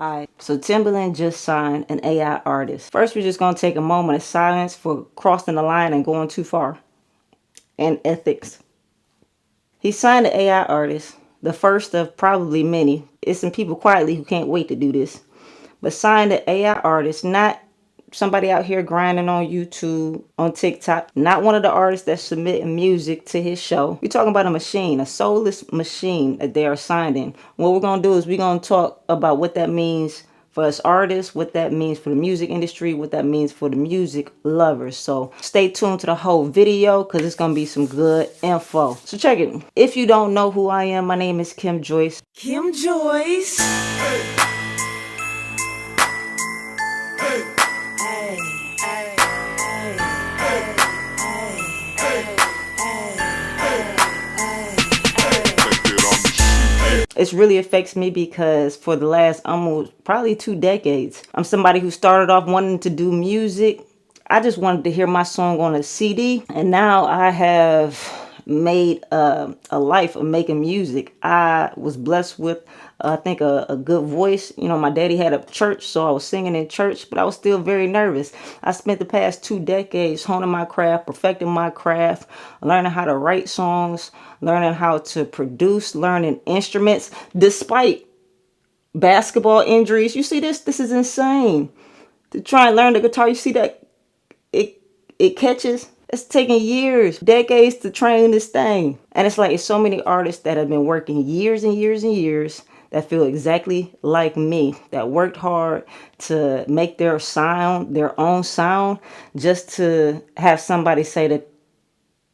Alright, so Timbaland just signed an AI artist. First, we're just going to take a moment of silence for crossing the line and going too far. And ethics. He signed an AI artist, the first of probably many. It's some people quietly who can't wait to do this. But signed an AI artist, not somebody out here grinding on YouTube, on TikTok, not one of the artists that's submitting music to his show. We're talking about a machine, a soulless machine that they are signing. What we're going to do is we're going to talk about what that means for us artists, what that means for the music industry, what that means for the music lovers. So stay tuned to the whole video because it's going to be some good info. So check it. If you don't know who I am, my name is Kim Joyce. Kim Joyce. It really affects me because for the last almost probably 2 decades, I'm somebody who started off wanting to do music. I just wanted to hear my song on a CD, and now I have made a life of making music. I was blessed with, I think, a good voice. You know, my daddy had a church, so I was singing in church, but I was still very nervous. I spent the past 2 decades honing my craft, perfecting my craft, learning how to write songs, learning how to produce, learning instruments, despite basketball injuries. You see this? This is insane. To try and learn the guitar, you see that it catches? It's taking years, decades to train this thing. And it's like, it's so many artists that have been working years and years and years that feel exactly like me, that worked hard to make their sound, their own sound, just to have somebody say that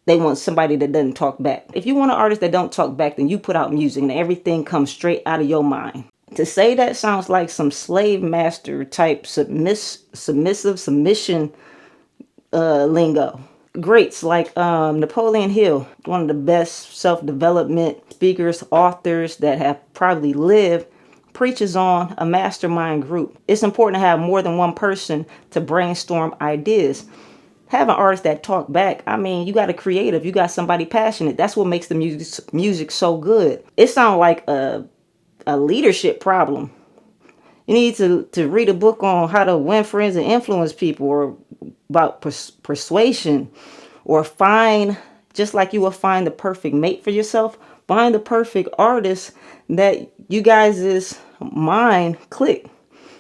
they want somebody that doesn't talk back. If you want an artist that don't talk back, then you put out music and everything comes straight out of your mind. To say that sounds like some slave master type submission lingo. Greats like Napoleon Hill, one of the best self-development speakers, authors that have probably lived, preaches on a mastermind group. It's important to have more than one person to brainstorm ideas. Have an artist that talk back. I mean, you got a creative, you got somebody passionate. That's what makes the music so good. It sounds like a leadership problem. You need to read a book on how to win friends and influence people, or about persuasion, or find, just like you will find the perfect mate for yourself, find the perfect artist that you guys' mind click.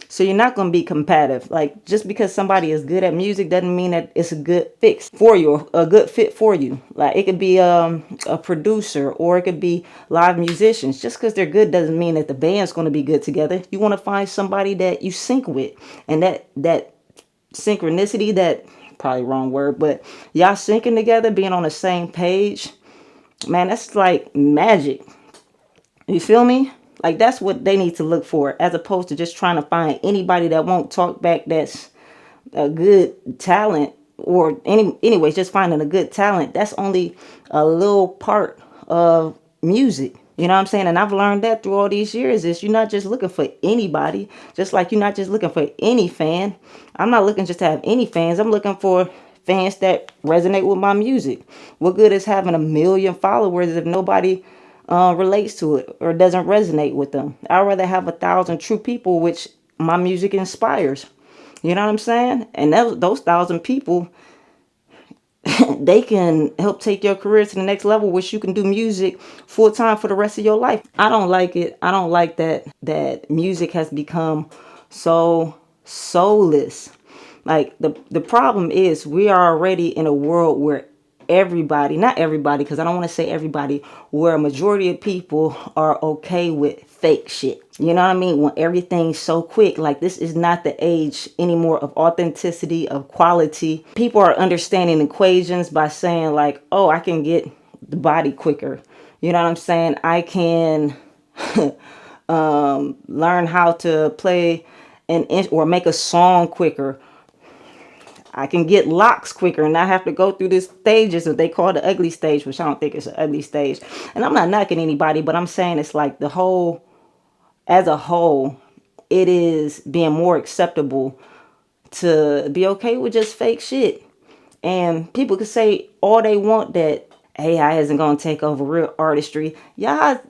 So you're not going to be competitive. Like, just because somebody is good at music doesn't mean that it's a good fix for you, or a good fit for you. Like, it could be a producer, or it could be live musicians. Just because they're good doesn't mean that the band's going to be good together. You want to find somebody that you sync with, and that synchronicity, that probably wrong word, but y'all syncing together, being on the same page, man, that's like magic. You feel me? Like, that's what they need to look for, as opposed to just trying to find anybody that won't talk back that's a good talent, or anyways, just finding a good talent. That's only a little part of music. You know what I'm saying? And I've learned that through all these years, is you're not just looking for anybody, just like you're not just looking for any fan. I'm not looking just to have any fans. I'm looking for fans that resonate with my music. What good is having 1 million followers if nobody relates to it or doesn't resonate with them? I'd rather have 1,000 true people which my music inspires. You know what I'm saying? And those 1,000 people, they can help take your career to the next level, which you can do music full time for the rest of your life. I don't like it. I don't like that music has become so soulless. Like, the problem is, we are already in a world where everybody, not everybody, because I don't want to say everybody, where a majority of people are okay with fake shit. You know what I mean? When everything's so quick, like, this is not the age anymore of authenticity, of quality. People are understanding equations by saying, like, oh, I can get the body quicker. You know what I'm saying? I can learn how to play or make a song quicker. I can get locks quicker and not have to go through this stages that they call the ugly stage, which I don't think it's an ugly stage. And I'm not knocking anybody, but I'm saying it's like as a whole, it is being more acceptable to be okay with just fake shit. And people can say all they want that AI isn't going to take over real artistry. Y'all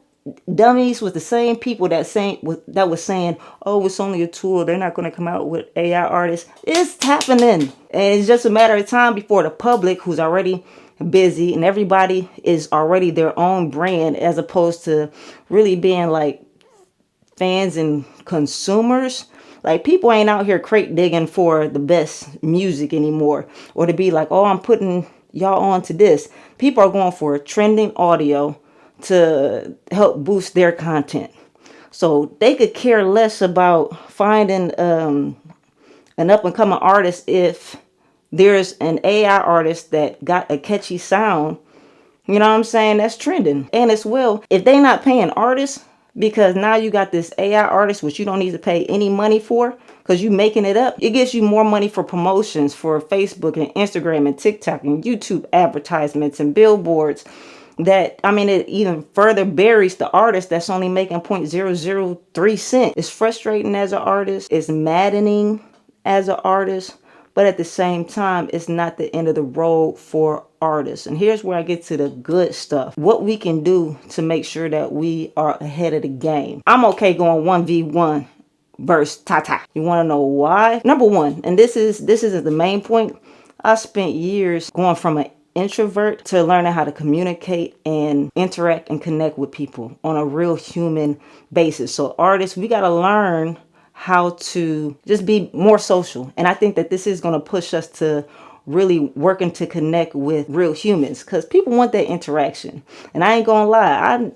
dummies was the same people that was saying, "Oh, it's only a tool. They're not going to come out with AI artists." It's happening, and it's just a matter of time before the public, who's already busy, and everybody is already their own brand, as opposed to really being like fans and consumers. Like, people ain't out here crate digging for the best music anymore, or to be like, "Oh, I'm putting y'all on to this." People are going for trending audio to help boost their content. So they could care less about finding an up and coming artist if there's an AI artist that got a catchy sound, you know what I'm saying, that's trending. And as well, if they not paying artists, because now you got this AI artist, which you don't need to pay any money for, because you making it up, it gives you more money for promotions for Facebook and Instagram and TikTok and YouTube advertisements and billboards. That, I mean, it even further buries the artist that's only making 0.003 cents. It's frustrating as an artist. It's maddening as an artist. But at the same time, it's not the end of the road for artists. And here's where I get to the good stuff. What we can do to make sure that we are ahead of the game. I'm okay going 1v1 versus Tata. You want to know why? Number one, and this is the main point. I spent years going from an introvert to learning how to communicate and interact and connect with people on a real human basis. So artists, we got to learn how to just be more social. And I think that this is going to push us to really working to connect with real humans, because people want that interaction. And I ain't gonna lie,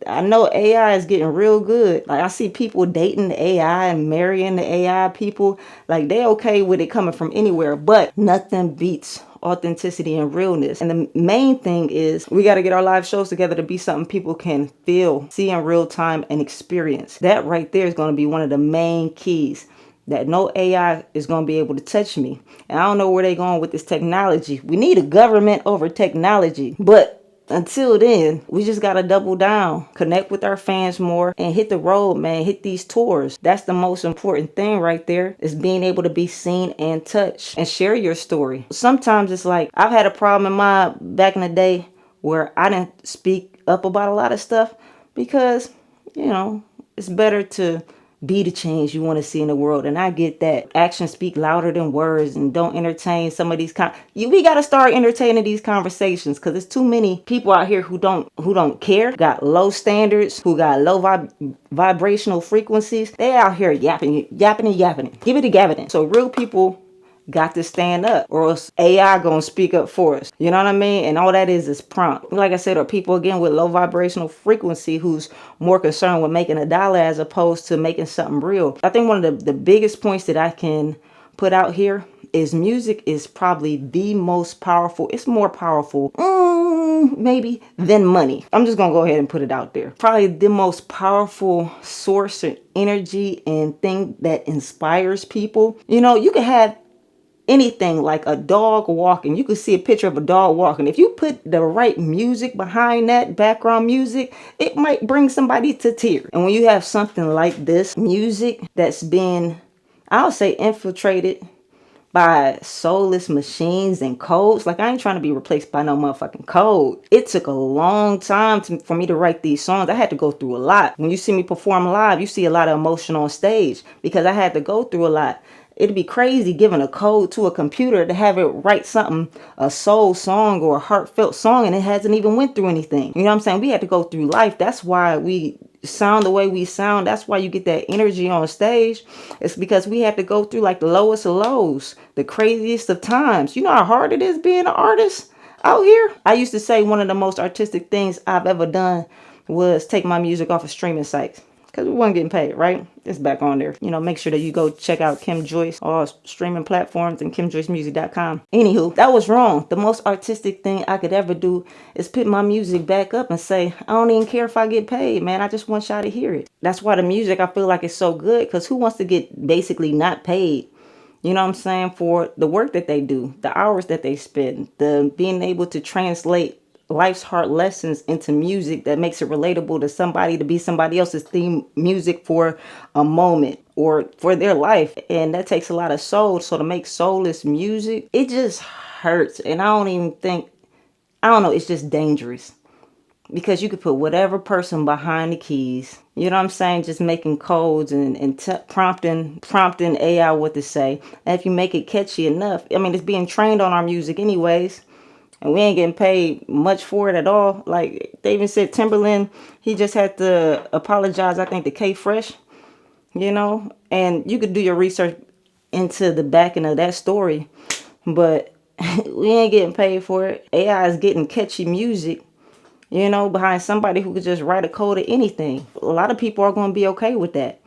I know AI is getting real good. Like, I see people dating the AI and marrying the AI people. Like, they okay with it coming from anywhere, but nothing beats authenticity and realness. And the main thing is we got to get our live shows together to be something people can feel, see in real time, and experience. That right there is going to be one of the main keys, that no AI is going to be able to touch me. And I don't know where they're going with this technology. We need a government over technology. But until then, we just got to double down, connect with our fans more, and hit the road, man. Hit these tours. That's the most important thing right there, is being able to be seen and touched and share your story. Sometimes it's like, I've had a problem in my back in the day where I didn't speak up about a lot of stuff because, it's better to be the change you want to see in the world. And I get that. Actions speak louder than words, and don't entertain some of these we got to start entertaining these conversations, because there's too many people out here who don't care, got low standards, who got low vibrational frequencies. They out here yapping. Give it a gabbing. So real people got to stand up, or else AI gonna speak up for us. You know what I mean? And all that is prompt. Like I said, are people again with low vibrational frequency who's more concerned with making a dollar as opposed to making something real. I think one of the biggest points that I can put out here is music is probably the most powerful. It's more powerful, maybe, than money. I'm just gonna go ahead and put it out there. Probably the most powerful source of energy and thing that inspires people. You can have anything, like a dog walking. You could see a picture of a dog walking. If you put the right music behind that background music, it might bring somebody to tears. And when you have something like this music that's been, I'll say, infiltrated by soulless machines and codes. Like, I ain't trying to be replaced by no motherfucking code. It took a long time for me to write these songs. I had to go through a lot. When you see me perform live, you see a lot of emotion on stage, because I had to go through a lot. It'd be crazy giving a code to a computer to have it write something, a soul song or a heartfelt song, and it hasn't even went through anything. You know what I'm saying? We had to go through life. That's why we sound the way we sound. That's why you get that energy on stage. It's because we had to go through like the lowest of lows, the craziest of times. You know how hard it is being an artist out here? I used to say one of the most artistic things I've ever done was take my music off of streaming sites, because we weren't getting paid, right? It's back on there. Make sure that you go check out Kim Joyce, all streaming platforms, and KimJoyceMusic.com. Anywho, that was wrong. The most artistic thing I could ever do is put my music back up and say, I don't even care if I get paid, man. I just want y'all to hear it. That's why the music, I feel like, is so good, because who wants to get basically not paid? You know what I'm saying? For the work that they do, the hours that they spend, the being able to translate life's hard lessons into music that makes it relatable to somebody, to be somebody else's theme music for a moment or for their life. And that takes a lot of soul. So to make soulless music, it just hurts. And I don't know, it's just dangerous. because you could put whatever person behind the keys. You know what I'm saying? Just making codes and prompting AI what to say. And if you make it catchy enough, I mean, it's being trained on our music anyways. And we ain't getting paid much for it at all. Like they even said Timbaland, he just had to apologize, I think, to K Fresh, you know? And you could do your research into the backing of that story. But we ain't getting paid for it. AI is getting catchy music, you know, behind somebody who could just write a code of anything. A lot of people are going to be okay with that.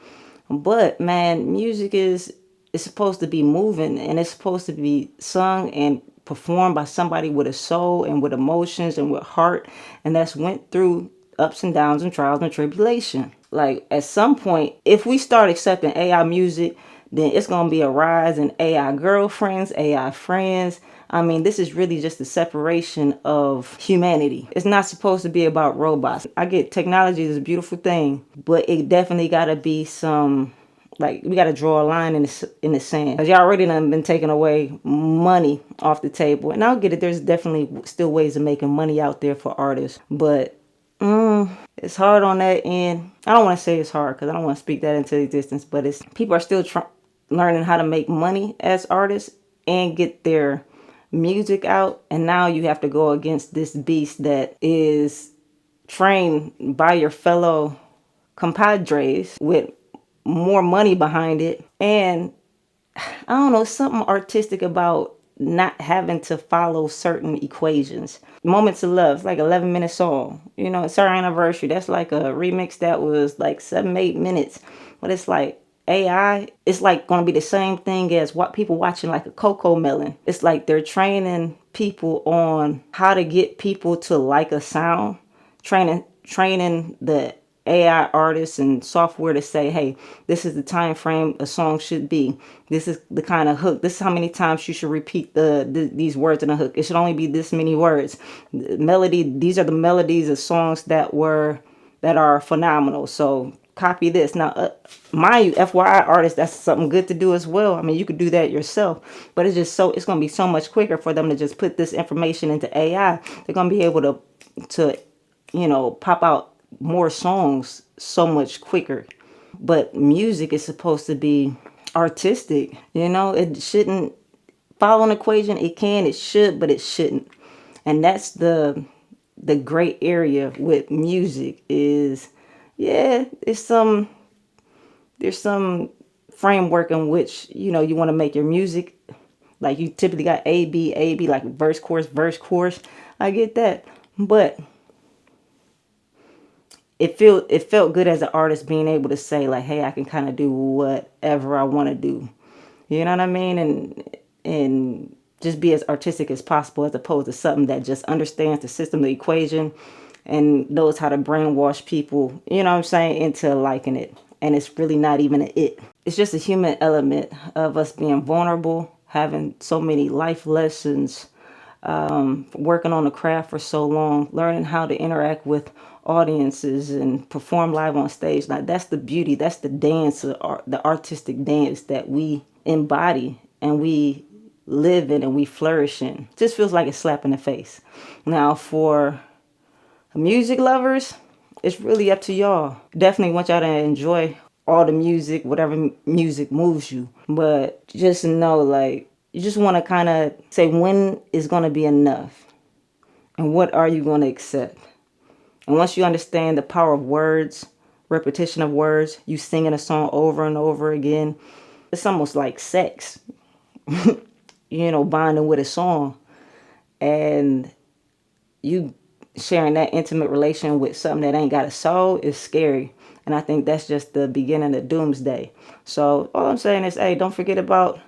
But man, music is supposed to be moving, and it's supposed to be sung and performed by somebody with a soul and with emotions and with heart, and that's went through ups and downs and trials and tribulation. Like at some point, if we start accepting AI music, then it's going to be a rise in AI girlfriends, AI friends. I mean, this is really just the separation of humanity. It's not supposed to be about robots. I get technology is a beautiful thing, but it definitely got to be some, like, we got to draw a line in the sand. Because y'all already done been taking away money off the table. And I'll get it. There's definitely still ways of making money out there for artists. But it's hard on that end. I don't want to say it's hard because I don't want to speak that into existence. But it's people are still learning how to make money as artists and get their music out. And now you have to go against this beast that is trained by your fellow compadres with more money behind it. And I don't know, something artistic about not having to follow certain equations. Moments of Love, it's like 11-minute song. You know, it's our anniversary. That's like a remix that was like 7-8 minutes. But it's like AI, it's like going to be the same thing as what people watching like a Coco Melon. It's like they're training people on how to get people to like a sound, training the AI artists and software to say, hey, this is the time frame a song should be. This is the kind of hook. This is how many times you should repeat these words in a hook. It should only be this many words. The melody. These are the melodies of songs that are phenomenal. So copy this. Now, mind you, FYI artists, that's something good to do as well. I mean, you could do that yourself, but it's going to be so much quicker for them to just put this information into AI. They're going to be able to pop out more songs so much quicker. But music is supposed to be artistic. It shouldn't follow an equation. It should, but it shouldn't. And that's the gray area with music is, yeah, there's some framework in which, you want to make your music. Like you typically got A, B, like verse, chorus, verse, chorus. I get that. But it felt good as an artist being able to say like, hey, I can kind of do whatever I want to do. You know what I mean? And just be as artistic as possible, as opposed to something that just understands the system, the equation, and knows how to brainwash people, you know what I'm saying, into liking it. And it's really not even an it. It's just a human element of us being vulnerable, having so many life lessons, working on the craft for so long, learning how to interact with audiences and perform live on stage. Like that's the beauty, that's the dance, the artistic dance that we embody and we live in and we flourish in. Just feels like a slap in the face. Now for music lovers, it's really up to y'all. Definitely want y'all to enjoy all the music, whatever music moves you. But just know, like, you just want to kind of say when is going to be enough and what are you going to accept. And once you understand the power of words, repetition of words, you singing a song over and over again, it's almost like sex, bonding with a song. And you sharing that intimate relation with something that ain't got a soul is scary. And I think that's just the beginning of doomsday. So all I'm saying is, hey, don't forget about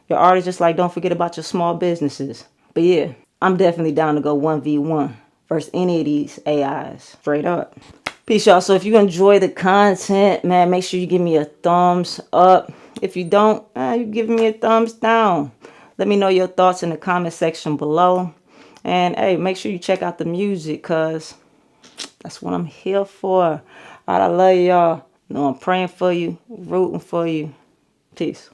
your artists, just like don't forget about your small businesses. But yeah, I'm definitely down to go 1v1 versus any of these AIs. Straight up. Peace, y'all. So if you enjoy the content, man, make sure you give me a thumbs up. If you don't, you give me a thumbs down. Let me know your thoughts in the comment section below. And hey, make sure you check out the music, because that's what I'm here for. All right, I love y'all. I'm praying for you, rooting for you. Peace.